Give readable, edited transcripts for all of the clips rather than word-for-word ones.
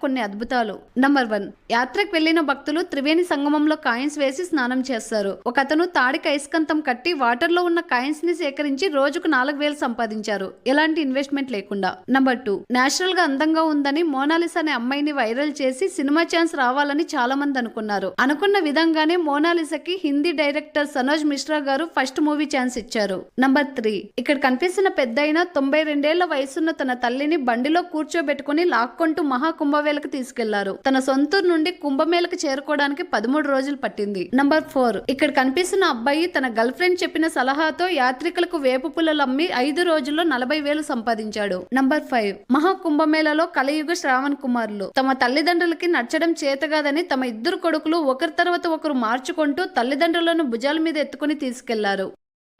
కొన్ని అద్భుతాలు. నంబర్ 1, యాత్రకు వెళ్లిన భక్తులు త్రివేణి సంగమంలో కాయిన్స్ వేసి స్నానం చేస్తారు. ఒకతను తాడికి అయస్కంతం కట్టి వాటర్ లో ఉన్న కాయిన్స్ ని సేకరించి రోజుకు 4,000 సంపాదించారు, ఎలాంటి ఇన్వెస్ట్మెంట్ లేకుండా. నంబర్ 2, నేచురల్ గా అందంగా ఉందని మోనాలిసా అనే అమ్మాయిని వైరల్ చేసి సినిమా ఛాన్స్ రావాలని చాలా మంది అనుకున్నారు. అనుకున్న విధంగానే మోనాలిసాకి హిందీ డైరెక్టర్ సనోజ్ మిశ్రా గారు ఫస్ట్ మూవీ ఛాన్స్ ఇచ్చారు. నంబర్ 3, ఇక్కడ కనిపిస్తున్న పెద్దయిన 92 ఏళ్ల వయసున్న తన తల్లిని బండిలో కూర్చోబెట్టుకుని లాక్కొంటూ మహాకుంభమేళకు తీసుకెళ్లారు. తన సొంతూరు నుండి కుంభమేళకు చేరుకోవడానికి 13 రోజులు పట్టింది. నంబర్ 4, ఇక్కడ కనిపిస్తున్న అబ్బాయి తన గర్ల్ ఫ్రెండ్ చెప్పిన సలహాతో యాత్రికులకు వేపు పుల్లలు అమ్మి 5 రోజుల్లో 40,000 సంపాదించాడు. నంబర్ 5, మహాకుంభమేళలో కలియుగ శ్రావణ్ కుమారులు తమ తల్లిదండ్రులకి నచ్చడం చేతగాదని తమ ఇద్దరు కొడుకులు ఒకరి తర్వాత ఒకరు మార్చుకుంటూ తల్లిదండ్రులను భుజాల మీద ఎత్తుకుని తీసుకెళ్లారు.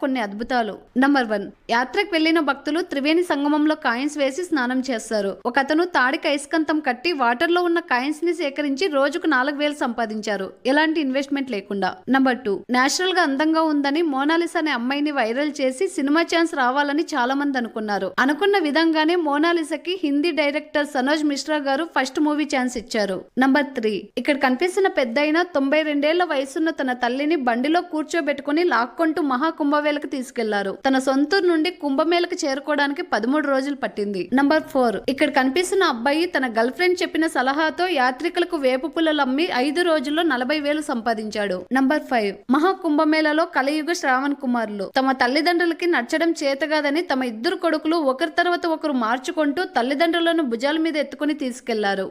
కొన్ని అద్భుతాలు. నంబర్ 1, యాత్రకు వెళ్లిన భక్తులు త్రివేణి సంగమంలో కాయిన్స్ వేసి స్నానం చేస్తారు. ఒకతను తాడికి అయస్కంతం కట్టి వాటర్ లో ఉన్న కాయిన్స్ ని సేకరించి రోజుకు 4,000 సంపాదించారు, ఎలాంటి ఇన్వెస్ట్మెంట్ లేకుండా. నంబర్ 2, నేచురల్ గా అందంగా ఉందని మోనాలిసా అనే అమ్మాయిని వైరల్ చేసి సినిమా ఛాన్స్ రావాలని చాలా మంది అనుకున్నారు. అనుకున్న విధంగానే మోనాలిసాకి హిందీ డైరెక్టర్ సనోజ్ మిశ్రా గారు ఫస్ట్ మూవీ ఛాన్స్ ఇచ్చారు. నంబర్ 3, ఇక్కడ కనిపిస్తున్న పెద్దయిన 92 ఏళ్ల వయసున్న తన తల్లిని బండిలో కూర్చోబెట్టుకుని లాక్కొంటూ మహాకుంభమేళకు తీసుకెళ్లారు. తన సొంతూరు నుండి కుంభమేళకు చేరుకోవడానికి 13 రోజులు పట్టింది. నంబర్ 4, ఇక్కడ కనిపిస్తున్న అబ్బాయి తన గర్ల్ ఫ్రెండ్ చెప్పిన సలహాతో యాత్రికులకు వేపు పుల్లలు అమ్మి 5 రోజుల్లో 40,000 సంపాదించాడు. నంబర్ 5, మహాకుంభమేళలో కలియుగ శ్రావణ్ కుమారులు తమ తల్లిదండ్రులకి నచ్చడం చేతగాదని తమ ఇద్దరు కొడుకులు ఒకరి తర్వాత ఒకరు మార్చుకుంటూ తల్లిదండ్రులను భుజాల మీద ఎత్తుకుని తీసుకెళ్లారు.